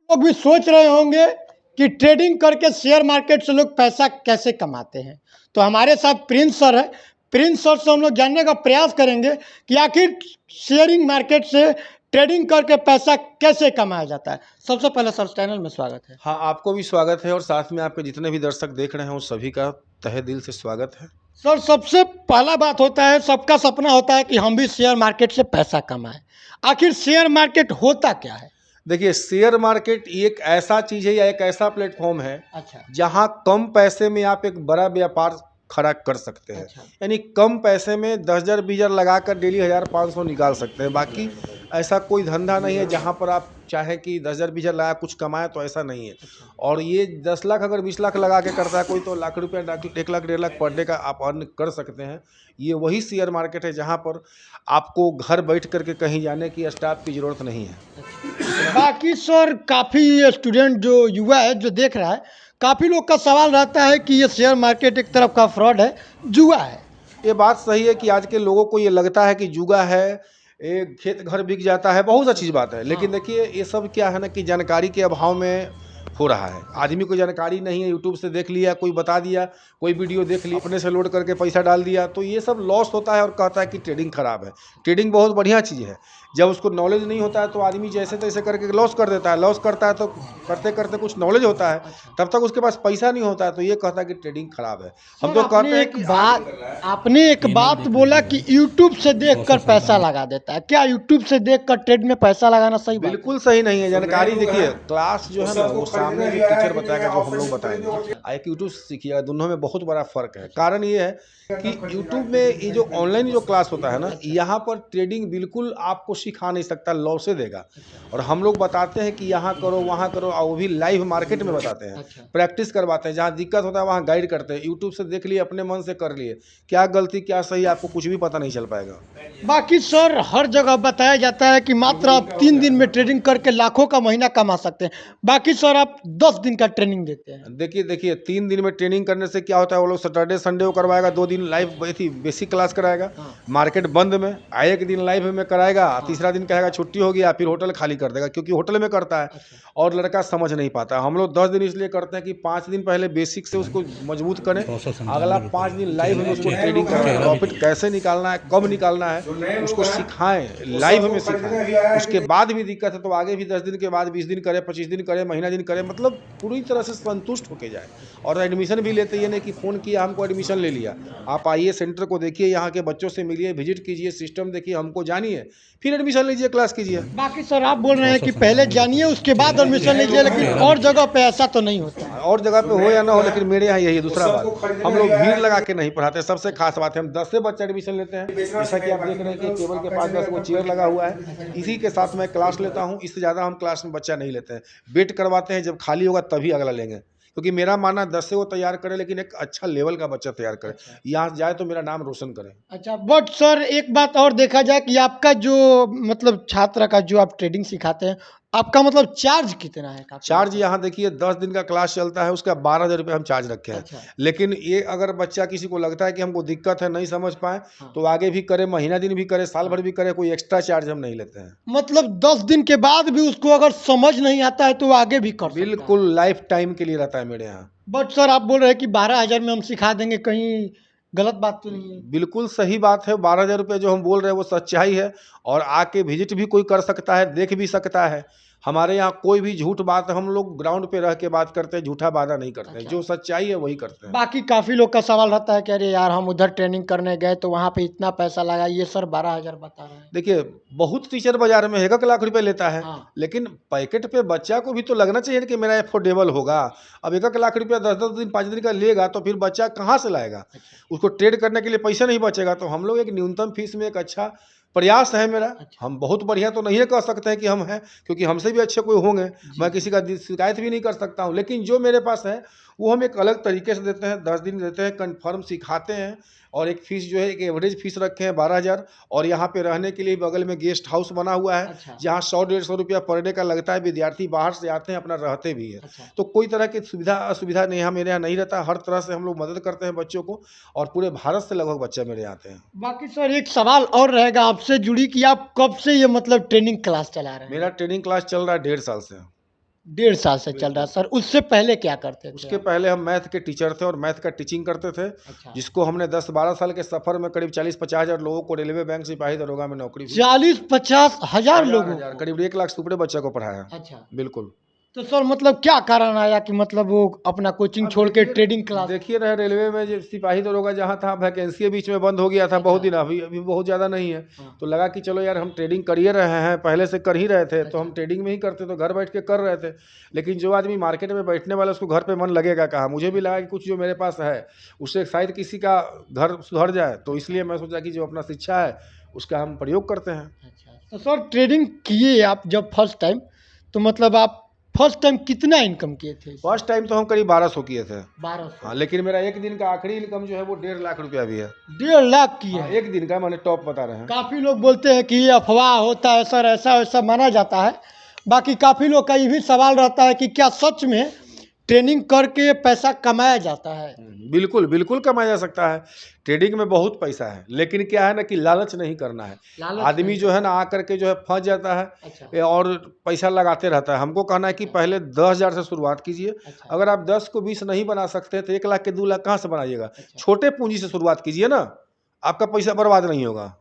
लोग भी सोच रहे होंगे कि ट्रेडिंग करके शेयर मार्केट से लोग पैसा कैसे कमाते हैं। तो हमारे साथ प्रिंस सर है। प्रिंस सर से हम लोग जानने का प्रयास करेंगे कि आखिर शेयरिंग मार्केट से ट्रेडिंग करके पैसा कैसे कमाया जाता है। सबसे पहले सर चैनल में स्वागत है। हाँ, आपको भी स्वागत है और साथ में आपके जितने भी दर्शक देख रहे हैं उन सभी का तहे दिल से स्वागत है। सर सबसे पहला बात होता है, सबका सपना होता है कि हम भी शेयर मार्केट से पैसा कमाएं। आखिर शेयर मार्केट होता क्या है? देखिए, शेयर मार्केट एक ऐसा चीज़ है या एक ऐसा प्लेटफॉर्म है अच्छा। जहाँ कम पैसे में आप एक बड़ा व्यापार खड़ा कर सकते हैं। अच्छा। यानी कम पैसे में 10,000 20,000 लगाकर डेली 1,500 निकाल सकते हैं। बाकी ऐसा कोई धंधा नहीं है जहाँ पर आप चाहे कि 10,000 20,000 लगा कुछ कमाए, तो ऐसा नहीं है। और ये 10 लाख अगर 20 लाख लगा के करता है कोई, तो लाख रुपया 1 लाख 1.5 लाख पर डे का आप अर्न कर सकते हैं। ये वही शेयर मार्केट है जहाँ पर आपको घर बैठ करके कहीं जाने की स्टाफ की ज़रूरत नहीं है। बाकी सर काफ़ी स्टूडेंट जो युवा है जो देख रहा है, काफ़ी लोग का सवाल रहता है कि ये शेयर मार्केट एक तरफ का फ्रॉड है, जुआ है। ये बात सही है कि आज के लोगों को ये लगता है कि जुआ है, ये खेत घर बिक जाता है, बहुत अच्छी बात है। लेकिन देखिए, ये सब क्या है ना कि जानकारी के अभाव में हो रहा है। आदमी को जानकारी नहीं है, यूट्यूब से देख लिया, कोई बता दिया, कोई वीडियो देख ली, अपने से लोड करके पैसा डाल दिया, तो ये सब लॉस होता है और कहता है कि ट्रेडिंग खराब है। ट्रेडिंग बहुत बढ़िया चीज़ है। जब उसको नॉलेज नहीं होता है तो आदमी जैसे तैसे करके लॉस कर देता है। लॉस करता है तो करते करते कुछ नॉलेज होता है, तब तक उसके पास पैसा नहीं होता है, तो ये कहता है कि ट्रेडिंग खराब है। हम तो कहते हैं कि आपने एक बात बोला कि यूट्यूब से देखकर पैसा लगा देता है। क्या यूट्यूब से देखकर ट्रेड में पैसा लगाना सही बात है? बिल्कुल सही नहीं है। जानकारी देखिए, क्लास जो है ना वो सामने जो टीचर बताएगा जो हम लोग बताएंगे, एक यूट्यूब से सीखिएगा, दोनों में बहुत बड़ा फर्क है। कारण ये है कि यूट्यूब में ये जो ऑनलाइन जो क्लास होता है ना, यहाँ पर ट्रेडिंग बिल्कुल आपको सिखा नहीं सकता, लॉस से देगा। और हम लोग बताते हैं कि यहाँ करो वहाँ करो, और वो भी लाइव मार्केट में बताते हैं, प्रैक्टिस करवाते हैं। जहाँ दिक्कत होता है वहाँ गाइड करते हैं। यूट्यूब से देख लिए, अपने मन से कर लिए, क्या गलती क्या सही आपको कुछ भी पता नहीं चल पाएगा। बाकी सर हर जगह बताया जाता है कि मात्र आप 3 दिन में ट्रेडिंग करके लाखों का महीना कमा सकते हैं। बाकी सर आप 10 दिन का ट्रेनिंग देते हैं। देखिए 3 दिन में ट्रेनिंग करने से क्या होता है, वो लोग सैटरडे संडे को करवाएगा, 2 दिन लाइव बेसिक क्लास कराएगा मार्केट बंद में, एक दिन लाइव में कराएगा, तीसरा दिन कहेगा छुट्टी हो गया, फिर होटल खाली कर देगा, क्योंकि होटल में करता है और लड़का समझ नहीं पाता। हम लोग 10 दिन इसलिए करते हैं कि 5 दिन पहले बेसिक से उसको मजबूत करें, अगला 5 दिन लाइव में उसको ट्रेडिंग कराएं, प्रॉफिट कैसे निकालना है, कब निकालना है, उसको सिखाएं, लाइव में सिखाएं। उसके बाद भी दिक्कत है तो आगे भी 10 दिन के बाद 20 दिन करे, 25 दिन करे, महीना दिन करे, मतलब पूरी तरह से संतुष्ट होके जाए। और एडमिशन भी लेते, ये नहीं कि फ़ोन किया हमको एडमिशन ले लिया। आप आइए, सेंटर को देखिए, यहाँ के बच्चों से मिलिए, विजिट कीजिए, सिस्टम देखिए, हमको जानिए, फिर एडमिशन लीजिए, क्लास कीजिए। बाकी सर आप बोल रहे हैं कि पहले जानिए उसके बाद एडमिशन लीजिए, लेकिन और जगह पे ऐसा तो नहीं होता। और जगह पे हो या ना हो, लेकिन मेरे यहाँ यही है। दूसरा बात, हम लोग भीड़ लगा के नहीं पढ़ाते। सबसे खास बात है, हम 10 से बच्चे एडमिशन लेते हैं। जैसा कि आप देख रहे हैं कि टेबल के पास 10 वो चेयर लगा हुआ है, इसी के साथ मैं क्लास लेता हूँ। इससे ज़्यादा हम क्लास में बच्चा नहीं लेते हैं। वेट करवाते हैं, जब खाली होगा तभी अगला लेंगे, क्योंकि मेरा मानना 10 से वो तैयार करे, लेकिन एक अच्छा लेवल का बच्चा तैयार करे, यहाँ जाए तो मेरा नाम रोशन करे। अच्छा, बट सर एक बात और देखा जाए कि आपका जो मतलब छात्र का जो आप ट्रेडिंग सिखाते हैं, आपका मतलब चार्ज कितना है? चार्ज यहाँ देखिए, 10 दिन का क्लास चलता है, उसका 12,000 रुपये हम चार्ज रखे हैं। अच्छा। लेकिन ये अगर बच्चा किसी को लगता है कि हमको दिक्कत है, नहीं समझ पाए, तो आगे भी करे, महीना दिन भी करे, साल भर भी करे, कोई एक्स्ट्रा चार्ज हम नहीं लेते हैं। मतलब 10 दिन के बाद भी उसको अगर समझ नहीं आता है तो वो आगे भी कर सकता है? बिल्कुल लाइफ टाइम के लिए रहता है मेरे यहाँ। बट सर आप बोल रहे हैं कि 12,000 में हम सिखा देंगे, कहीं गलत बात तो नहीं है? बिल्कुल सही बात है। 12,000 रुपये जो हम बोल रहे हैं वो सच्चाई है, और आके विजिट भी कोई कर सकता है, देख भी सकता है। हमारे यहाँ कोई भी झूठ बात, हम लोग ग्राउंड पे रह के बात करते हैं, झूठा वादा नहीं करते हैं। जो सच्चाई है वही करते हैं। बाकी काफ़ी लोग का सवाल रहता है कि अरे यार हम उधर ट्रेनिंग करने गए तो वहाँ पे इतना पैसा लगा, ये सर 12,000 बता रहे हैं। देखिए, बहुत टीचर बाजार में 1 लाख रुपए लेता है, हाँ। लेकिन पैकेट पे बच्चा को भी तो लगना चाहिए कि मेरा अफोर्डेबल होगा। अब 1 लाख रुपया 10-10 दिन 5 दिन का लेगा तो फिर बच्चा कहाँ से लाएगा? उसको ट्रेड करने के लिए पैसा नहीं बचेगा। तो हम लोग एक न्यूनतम फीस में एक अच्छा प्रयास है मेरा। हम बहुत बढ़िया तो नहीं कह सकते हैं कि हम हैं, क्योंकि हमसे भी अच्छे कोई होंगे, मैं किसी का शिकायत भी नहीं कर सकता हूँ। लेकिन जो मेरे पास है वो हम एक अलग तरीके से देते हैं। 10 दिन देते हैं, कन्फर्म सिखाते हैं, और एक फ़ीस जो है, एक एवरेज फ़ीस रखे हैं 12,000। और यहाँ पे रहने के लिए बगल में गेस्ट हाउस बना हुआ है, जहाँ 100-150 रुपया पर डे का लगता है। विद्यार्थी बाहर से आते हैं, अपना रहते भी है। तो कोई तरह की सुविधा असुविधा नहीं, यहाँ मेरे यहाँ नहीं रहता। हर तरह से हम लोग मदद करते हैं बच्चों को, और पूरे भारत से लगभग बच्चे मेरे यहाँ आते हैं। बाकी सर एक सवाल और रहेगा आपसे जुड़ी कि आप कब से ये मतलब ट्रेनिंग क्लास चला रहे हैं? मेरा ट्रेनिंग क्लास चल रहा है 1.5 साल से। 1.5 साल से चल रहा है सर। उससे पहले क्या करते थे उसके आप? पहले हम मैथ के टीचर थे और मैथ का टीचिंग करते थे, अच्छा। जिसको हमने 10-12 साल के सफ़र में करीब 40-50 हज़ार लोगों को रेलवे बैंक सिपाही दरोगा में नौकरी हुई। 40-50 हजार लोगों हजार को? करीब 1 लाख से ऊपर बच्चा को पढ़ाया। अच्छा। बिल्कुल। तो सर मतलब क्या कारण आया कि मतलब वो अपना कोचिंग अब छोड़ के ट्रेडिंग क्लास? देखिए रहे रेलवे में जो सिपाही दरोगा जहाँ था, वैकेंसी बीच में बंद हो गया था बहुत अच्छा। दिन, अभी अभी बहुत ज़्यादा नहीं है। हाँ। तो लगा कि चलो यार हम ट्रेडिंग कर ही रहे हैं, पहले से कर ही रहे थे, तो हम अच्छा। ट्रेडिंग में ही करते, तो घर बैठ के कर रहे थे। लेकिन जो आदमी मार्केट में बैठने वाला, उसको घर पे मन लगेगा कहाँ। मुझे भी लगा कि कुछ जो मेरे पास है उससे शायद किसी का घर सुधर जाए, तो इसलिए मैं सोचा कि जो अपना शिक्षा है उसका हम प्रयोग करते हैं। अच्छा। तो सर ट्रेडिंग किए आप जब फर्स्ट टाइम, तो मतलब आप फर्स्ट टाइम कितना इनकम किए थे इससे? फर्स्ट टाइम तो हम करीब 1200 किए थे। 1200? हाँ, लेकिन मेरा एक दिन का आखिरी इनकम जो है वो 1.5 लाख रुपया भी है। 1.5 लाख किए हाँ, हैं? एक दिन का, मैंने टॉप बता रहे हैं। काफ़ी लोग बोलते हैं कि ये अफवाह होता है सर, ऐसा वैसा माना जाता है। बाकी काफ़ी लोग का ये भी सवाल रहता है कि क्या सच में ट्रेनिंग करके पैसा कमाया जाता है? बिल्कुल, बिल्कुल कमाया जा सकता है। ट्रेडिंग में बहुत पैसा है, लेकिन क्या है ना कि लालच नहीं करना है। लालच आदमी नहीं जो है ना आकर के जो है फँस जाता है अच्छा। और पैसा लगाते रहता है। हमको कहना है कि पहले 10,000 से शुरुआत कीजिए। अच्छा। अगर आप 10 को 20 नहीं बना सकते तो 1 लाख के 2 लाख कहाँ से बनाइएगा? अच्छा। छोटे पूँजी से शुरुआत कीजिए ना, आपका पैसा बर्बाद नहीं होगा।